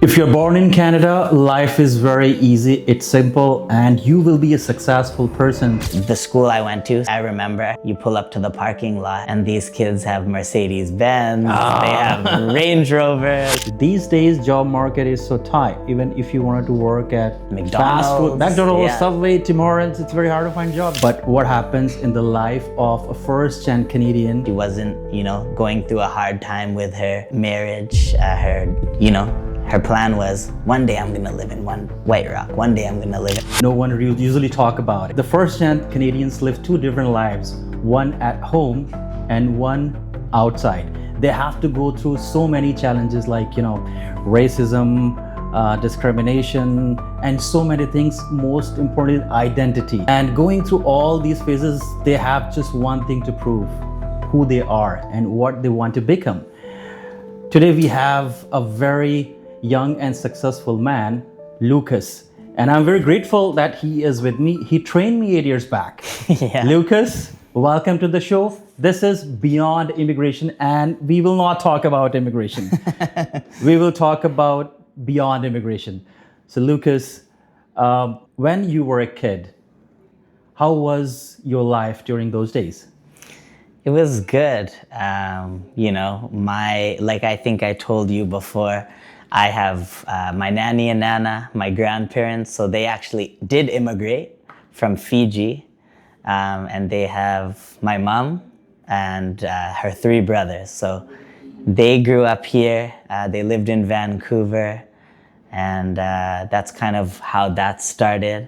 If you're born in Canada, life is very easy, it's simple, and you will be a successful person. The school I went to, I remember you pull up to the parking lot and these kids have Mercedes Benz, they have Range Rovers. These days, job market is so tight. Even if you wanted to work at fast food, McDonald's, yeah. Subway, Tim Hortons, it's very hard to find jobs. But what happens in the life of a first-gen Canadian? She wasn't, going through a hard time with her marriage, her plan was, one day I'm gonna live in White Rock. One day I'm gonna live in... No one usually talk about it. The first-gen Canadians live two different lives, one at home and one outside. They have to go through so many challenges like, racism, discrimination, and so many things, most importantly, identity. And going through all these phases, they have just one thing to prove, who they are and what they want to become. Today we have a very young and successful man, Lucas. And I'm very grateful that he is with me. He trained me 8 years back. Yeah. Lucas, welcome to the show. This is Beyond Immigration, and we will not talk about immigration. We will talk about beyond immigration. So Lucas, when you were a kid, how was your life during those days? It was good. Like I think I told you before, I have my nanny and nana, my grandparents, so they actually did immigrate from Fiji. And they have my mom and her 3 brothers. So they grew up here, they lived in Vancouver, and that's kind of how that started.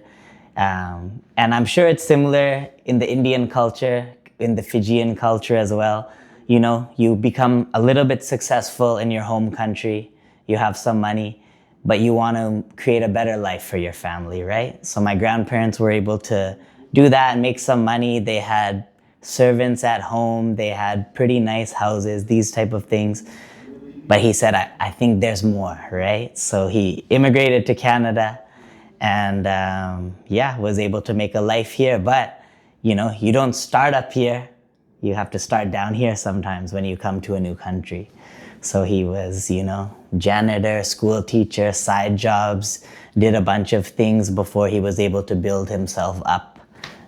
And I'm sure it's similar in the Indian culture, in the Fijian culture as well. You become a little bit successful in your home country, you have some money, but you want to create a better life for your family, right? So my grandparents were able to do that and make some money. They had servants at home, they had pretty nice houses, these type of things. But he said, I think there's more, right? So he immigrated to Canada and was able to make a life here. But you don't start up here, you have to start down here sometimes when you come to a new country. So he was, janitor, school teacher, side jobs, did a bunch of things before he was able to build himself up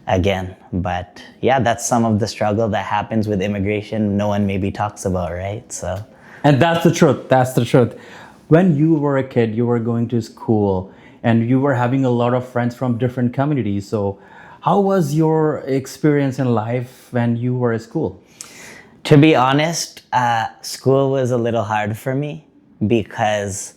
again. But yeah, that's some of the struggle that happens with immigration no one maybe talks about, right? So. And that's the truth. When you were a kid, you were going to school and you were having a lot of friends from different communities. So how was your experience in life when you were at school? To be honest, school was a little hard for me because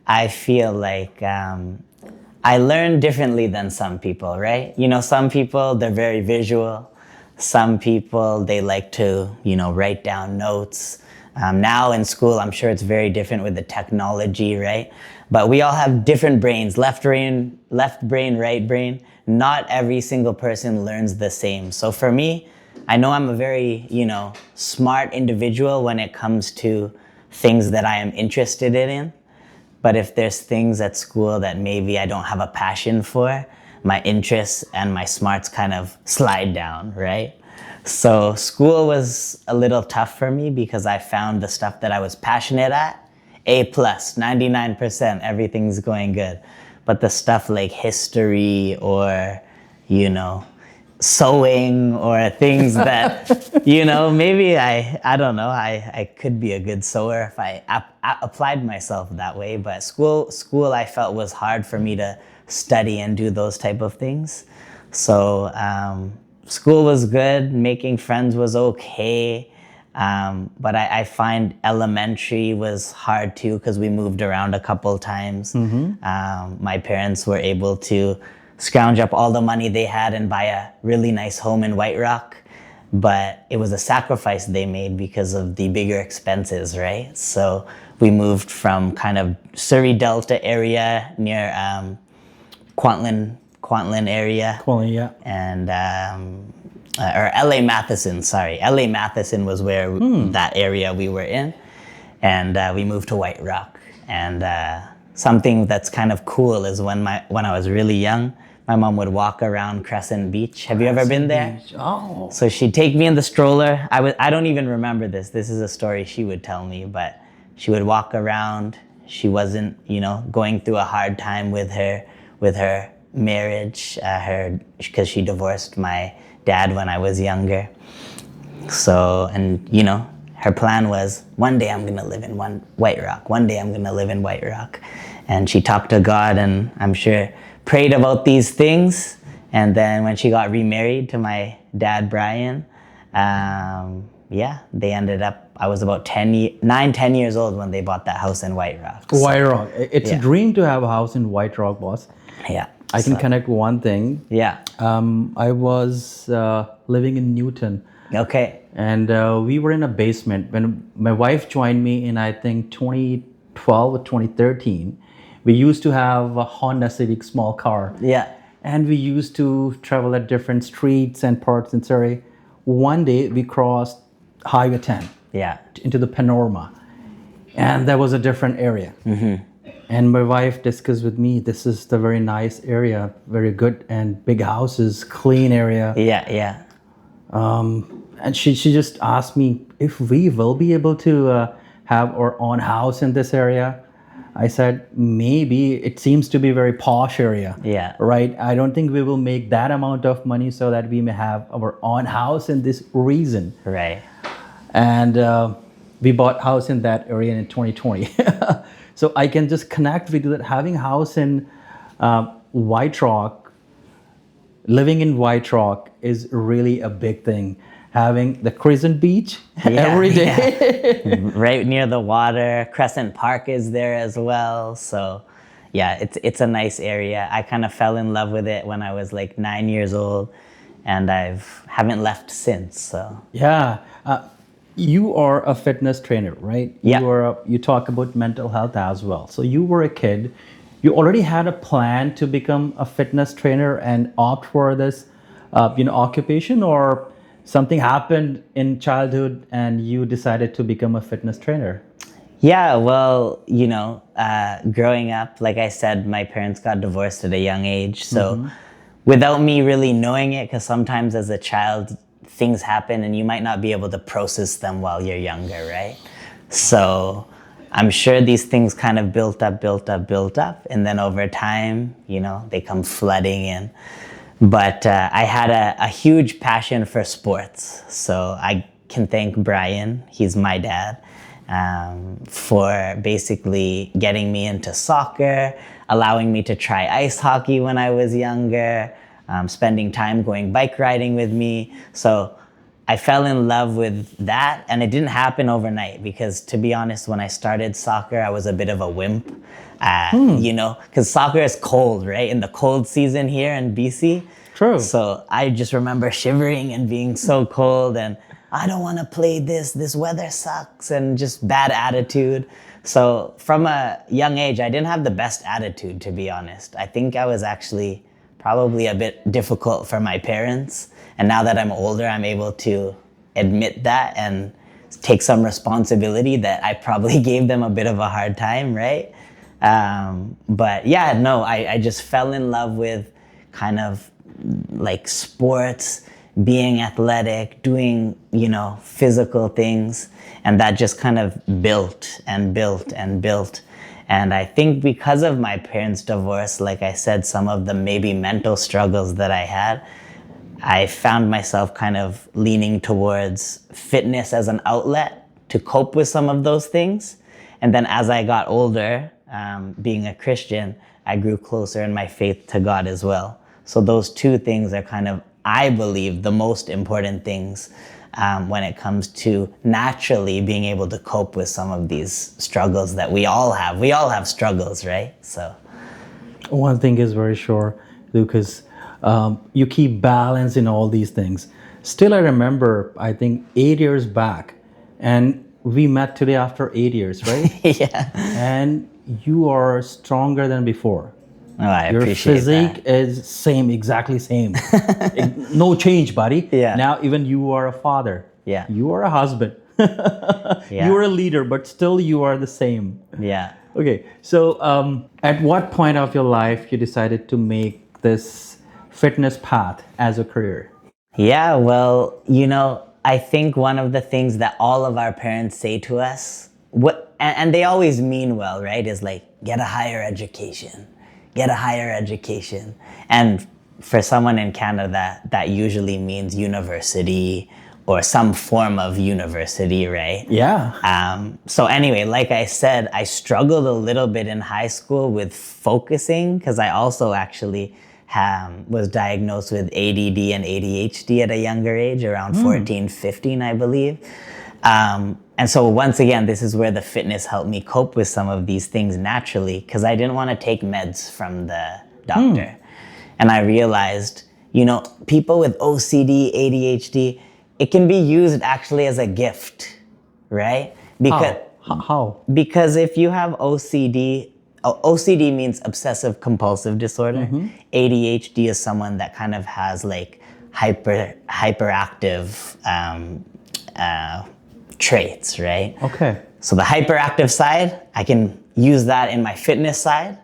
I feel like I learn differently than some people, right? Some people, they're very visual. Some people, they like to, write down notes. Now in school, I'm sure it's very different with the technology, right? But we all have different brains, left brain, right brain. Not every single person learns the same. So for me, I know I'm a very, smart individual when it comes to things that I am interested in. But if there's things at school that maybe I don't have a passion for, my interests and my smarts kind of slide down, right? So school was a little tough for me because I found the stuff that I was passionate at, A+, 99%, everything's going good. But the stuff like history or, sewing or things that, maybe I don't know, I could be a good sewer if I applied myself that way. But school I felt was hard for me to study and do those type of things. So school was good, making friends was okay. But I find elementary was hard too because we moved around a couple times. Mm-hmm. My parents were able to scrounge up all the money they had and buy a really nice home in White Rock. But it was a sacrifice they made because of the bigger expenses, right? So we moved from kind of Surrey Delta area near Kwantlen area. Kwantlen, yeah. And or LA Matheson, sorry. LA Matheson was where that area we were in. And we moved to White Rock. And something that's kind of cool is when I was really young, my mom would walk around Crescent Beach. Have you ever been there? Oh. So she'd take me in the stroller. I don't even remember this. This is a story she would tell me, but she would walk around. She wasn't, going through a hard time with her marriage, because she divorced my dad when I was younger. So, and her plan was, one day I'm gonna live in White Rock. One day I'm gonna live in White Rock. And she talked to God, and I'm sure prayed about these things. And then when she got remarried to my dad, Brian, they ended up, I was about 10 years old when they bought that house in White Rock. White Rock. It's a dream to have a house in White Rock, boss. Yeah. I can connect one thing. Yeah. I was living in Newton. Okay. And we were in a basement. When my wife joined me in, I think, 2012 or 2013, we used to have a Honda Civic small car. Yeah. And we used to travel at different streets and parts in Surrey. One day we crossed Highway 10 into the Panorama. And that was a different area. Mm-hmm. And my wife discussed with me, this is the very nice area, very good and big houses, clean area. Yeah. And she just asked me if we will be able to have our own house in this area. I said, maybe. It seems to be a very posh area. Yeah. Right? I don't think we will make that amount of money so that we may have our own house in this region. Right. And we bought house in that area in 2020. So I can just connect with that. Having a house in White Rock, living in White Rock is really a big thing. Having the Crescent Beach every day. Yeah. Right near the water. Crescent Park is there as well. So yeah, it's a nice area. I kind of fell in love with it when I was like 9 years old, and haven't left since. So yeah. You are a fitness trainer, right? Yeah. You talk about mental health as well. So you were a kid. You already had a plan to become a fitness trainer and opt for this, occupation, or something happened in childhood and you decided to become a fitness trainer? Yeah, well, growing up, like I said, my parents got divorced at a young age. So without me really knowing it, because sometimes as a child, things happen and you might not be able to process them while you're younger, right? So I'm sure these things kind of built up. And then over time, they come flooding in. But I had a huge passion for sports. So I can thank Brian, he's my dad, for basically getting me into soccer, allowing me to try ice hockey when I was younger, spending time going bike riding with me. So I fell in love with that, and it didn't happen overnight because, to be honest, when I started soccer, I was a bit of a wimp, because soccer is cold, right? In the cold season here in BC. True. So I just remember shivering and being so cold, and I don't want to play this weather sucks, and just bad attitude. So from a young age, I didn't have the best attitude, to be honest. I think I was actually probably a bit difficult for my parents. And now that I'm older, I'm able to admit that and take some responsibility that I probably gave them a bit of a hard time, right? But yeah, no, I just fell in love with kind of like sports, being athletic, doing, physical things. And that just kind of built and built and built. And I think because of my parents' divorce, like I said, some of the maybe mental struggles that I had, I found myself kind of leaning towards fitness as an outlet to cope with some of those things. And then as I got older, being a Christian, I grew closer in my faith to God as well. So those two things are kind of, I believe, the most important things when it comes to naturally being able to cope with some of these struggles that we all have. We all have struggles, right? So one thing is very sure, Lucas, you keep balance in all these things. Still, I remember, I think 8 years back, and we met today after 8 years, right? Yeah. And you are stronger than before. Oh, I Your appreciate physique that. is same, exactly same. No change, buddy. Yeah. Now even you are a father. Yeah. You are a husband. Yeah. You are a leader, but still you are the same. Yeah. Okay, so at what point of your life you decided to make this fitness path as a career? Yeah, well, I think one of the things that all of our parents say to us and they always mean well, right? Is like, get a higher education, get a higher education. And for someone in Canada, that usually means university or some form of university, right? Yeah. So anyway, like I said, I struggled a little bit in high school with focusing because I also actually was diagnosed with ADD and ADHD at a younger age, around 14, 15, I believe. And so once again, this is where the fitness helped me cope with some of these things naturally because I didn't want to take meds from the doctor. And I realized, people with OCD, ADHD, it can be used actually as a gift, right? Because How? Because if you have OCD, OCD means obsessive compulsive disorder. ADHD is someone that kind of has like hyperactive traits, right? Okay. So the hyperactive side, I can use that in my fitness side,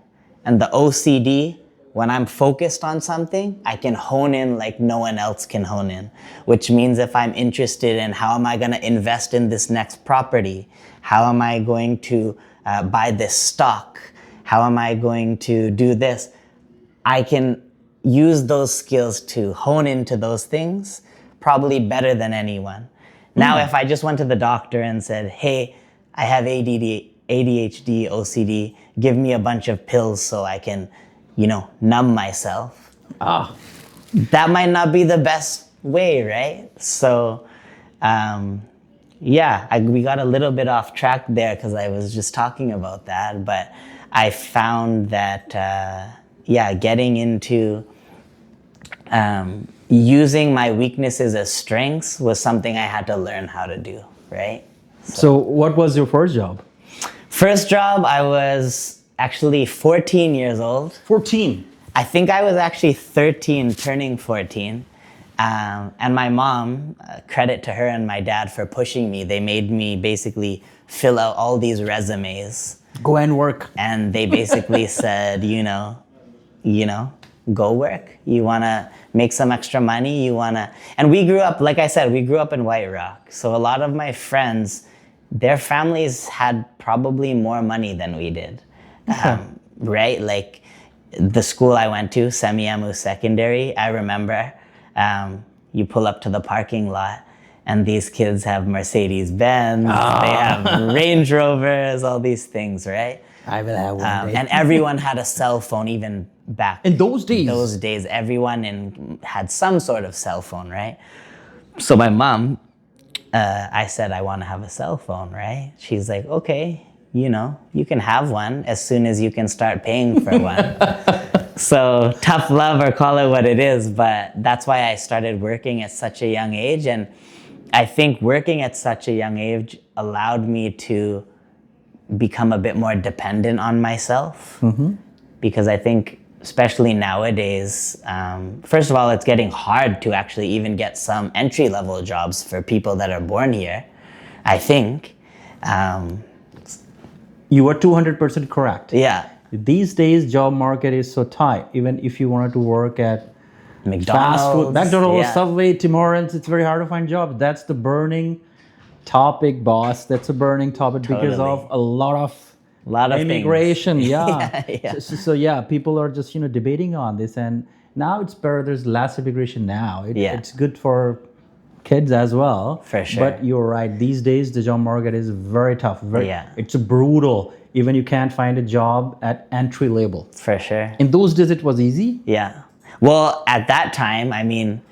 and the OCD, when I'm focused on something, I can hone in like no one else can hone in, which means if I'm interested in how am I going to invest in this next property, how am I going to buy this stock, how am I going to do this, I can use those skills to hone into those things probably better than anyone. Now, if I just went to the doctor and said, hey, I have ADHD, OCD, give me a bunch of pills so I can, numb myself. That might not be the best way, right? So, we got a little bit off track there because I was just talking about that. But I found that, getting into using my weaknesses as strengths was something I had to learn how to do, right? So what was your first job? First job, I was actually 14 years old. 14. I think I was actually 13, turning 14. And my mom, credit to her and my dad for pushing me. They made me basically fill out all these resumes. Go and work. And they basically said, go work. You want to make some extra money. And we grew up, like I said, we grew up in White Rock. So a lot of my friends, their families had probably more money than we did. Right? Like the school I went to, Semiamu Secondary, I remember you pull up to the parking lot and these kids have Mercedes-Benz, they have Range Rovers, all these things, right? I will have one day. And everyone had a cell phone even back. In those days? Those days, everyone had some sort of cell phone, right? So my mom, I said, I want to have a cell phone, right? She's like, okay, you can have one as soon as you can start paying for one. So tough love, or call it what it is, but that's why I started working at such a young age. And I think working at such a young age allowed me to become a bit more dependent on myself. Because I think, especially nowadays, first of all, it's getting hard to actually even get some entry-level jobs for people that are born here, I think. You are 200% correct. Yeah. These days, job market is so tight. Even if you wanted to work at fast food, McDonald's, Subway, Tim Hortons, it's very hard to find jobs. That's the burning topic, boss. That's a burning topic because of a lot of immigration. Things. So people are just debating on this, and now it's better. There's less immigration now. It's good for kids as well. For sure. But you're right. These days, the job market is very tough. It's brutal. Even you can't find a job at entry level. For sure. In those days, it was easy. Yeah. Well, at that time, I mean,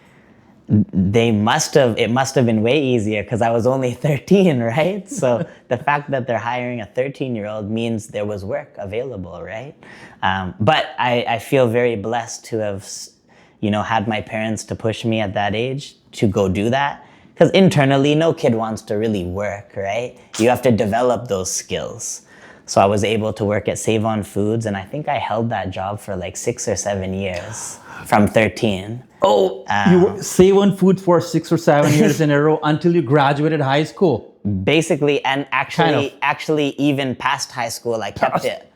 it must have been way easier because I was only 13, right? So the fact that they're hiring a 13-year-old means there was work available, right? But I feel very blessed to have, had my parents to push me at that age to go do that. Because internally, no kid wants to really work, right? You have to develop those skills. So I was able to work at Save On Foods, and I think I held that job for like 6 or 7 years from 13. Oh, you were Save On Foods for 6 or 7 years in a row until you graduated high school. Basically, and actually even past high school, I kept it.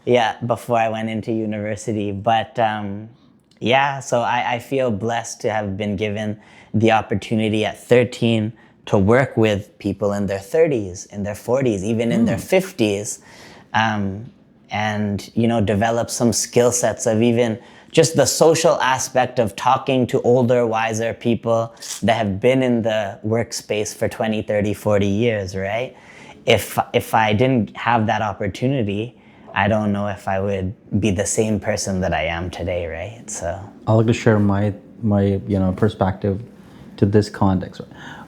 Yeah, before I went into university. But so I feel blessed to have been given the opportunity at 13 to work with people in their 30s, in their 40s, even in their 50s, and develop some skill sets of even just the social aspect of talking to older, wiser people that have been in the workspace for 20, 30, 40 years, right? If I didn't have that opportunity, I don't know if I would be the same person that I am today, right? So I'll like to share my perspective to this context.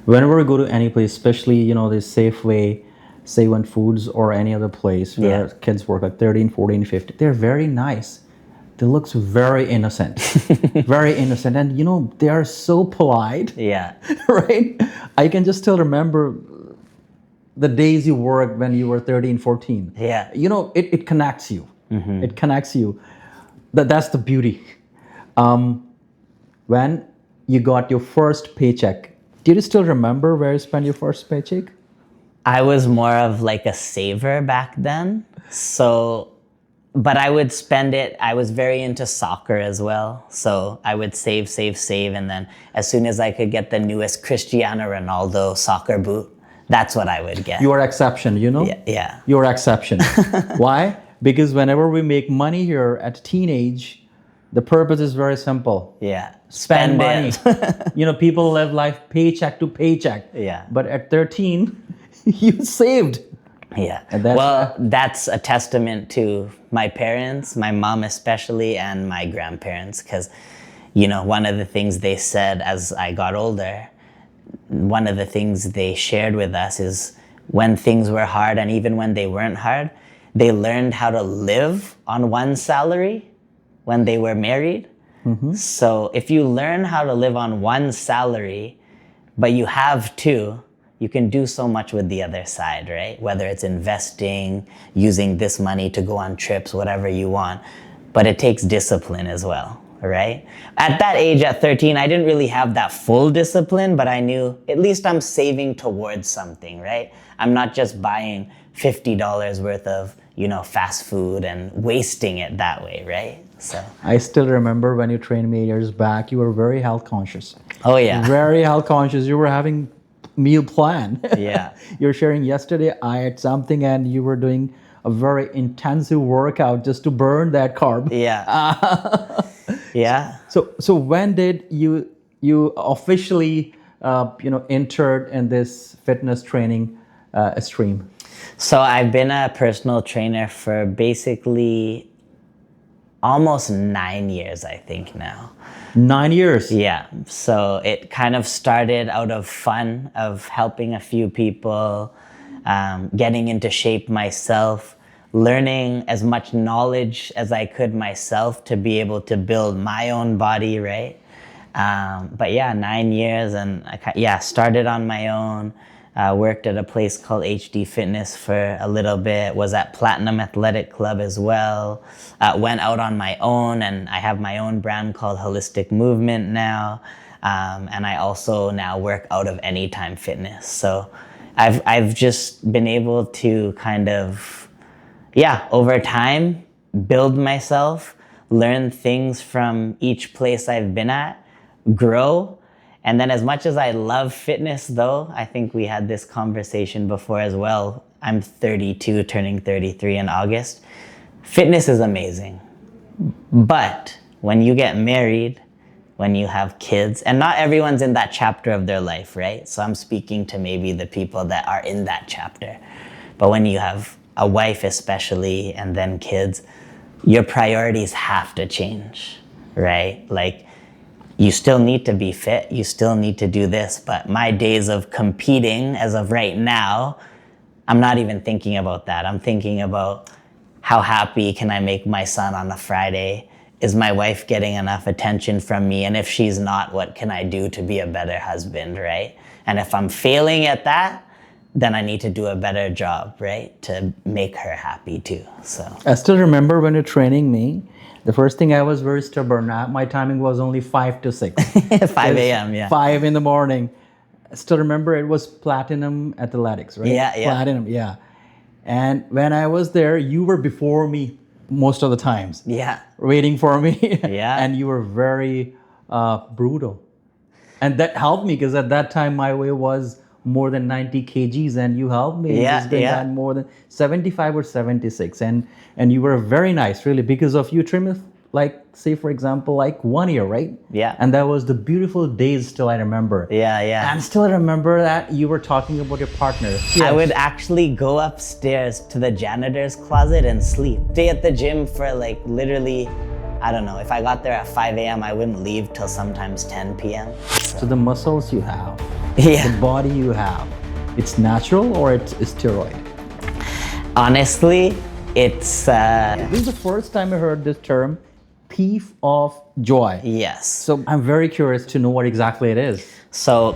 Whenever we go to any place, especially this Safeway, Save Foods, or any other place where kids work like 13, 14, 15, they're very nice. They look very innocent, very innocent, and they are so polite. Yeah. Right? I can just still remember the days you worked when you were 13, 14. Yeah. It connects you. It connects you. That's the beauty. When you got your first paycheck, do you still remember where you spent your first paycheck? I was more of like a saver back then. But I would spend it. I was very into soccer as well. So I would save. And then as soon as I could get the newest Cristiano Ronaldo soccer boot, that's what I would get. You are exception, Yeah. You're exception. Why? Because whenever we make money here at teenage, the purpose is very simple. Yeah. Spend money. People live life paycheck to paycheck. Yeah. But at 13, you saved. Yeah. And that's a testament to my parents, my mom especially, and my grandparents. Because, one of the things they said as I got older, one of the things they shared with us is when things were hard, and even when they weren't hard, they learned how to live on one salary when they were married. So if you learn how to live on one salary, but you have two, you can do so much with the other side, right? Whether it's investing, using this money to go on trips, whatever you want. But it takes discipline as well, right? At that age, at 13, I didn't really have that full discipline, but I knew at least I'm saving towards something, right? I'm not just buying $50 worth of, fast food and wasting it that way, right? So I still remember when you trained me years back, you were very health conscious. Oh yeah. Very health conscious. You were having meal plan. Yeah. You're sharing yesterday I ate something and you were doing a very intensive workout just to burn that carb. Yeah. Yeah. So when did you officially entered in this fitness training stream? So I've been a personal trainer for basically almost 9 years, I think now. 9 years? Yeah. So it kind of started out of fun, of helping a few people, getting into shape myself, learning as much knowledge as I could myself to be able to build my own body, right? But yeah, 9 years, and started on my own. Worked at a place called HD Fitness for a little bit, was at Platinum Athletic Club as well, went out on my own, and I have my own brand called Holistic Movement now, and I also now work out of Anytime Fitness. So I've just been able to kind of, over time, build myself, learn things from each place I've been at, grow. And then as much as I love fitness though, I think we had this conversation before as well. I'm 32, turning 33 in August. Fitness is amazing. But when you get married, when you have kids, and not everyone's in that chapter of their life, right? So I'm speaking to maybe the people that are in that chapter. But when you have a wife especially, and then kids, your priorities have to change, right? Like, you still need to be fit, you still need to do this, but my days of competing as of right now, I'm not even thinking about that. I'm thinking about how happy can I make my son on a Friday? Is my wife getting enough attention from me? And if she's not, what can I do to be a better husband, right? And if I'm failing at that, then I need to do a better job, right? To make her happy too, so. I still remember when you're training me, the first thing I was very stubborn. My timing was only 5 to 6. 5 a.m., yeah. 5 in the morning. I still remember it was Platinum Athletics, right? Yeah. Platinum, yeah. And when I was there, you were before me most of the times. Yeah. Waiting for me. Yeah. And you were very brutal. And that helped me because at that time my weight was more than 90 kgs, and you helped me Yeah, just bring yeah. down more than 75 or 76, and you were very nice, really, because of you trim it, like, say for example, like 1 year, right? Yeah. And that was the beautiful days still I remember. Yeah, yeah. And still I remember that you were talking about your partner. I would actually go upstairs to the janitor's closet and sleep. Stay at the gym for like literally, I don't know, if I got there at 5 a.m., I wouldn't leave till sometimes 10 p.m. So the muscles you have, Yeah. the body you have, it's natural or it's steroid? Honestly, it's, This is the first time I heard this term, peef of joy. yes. So I'm very curious to know what exactly it is. So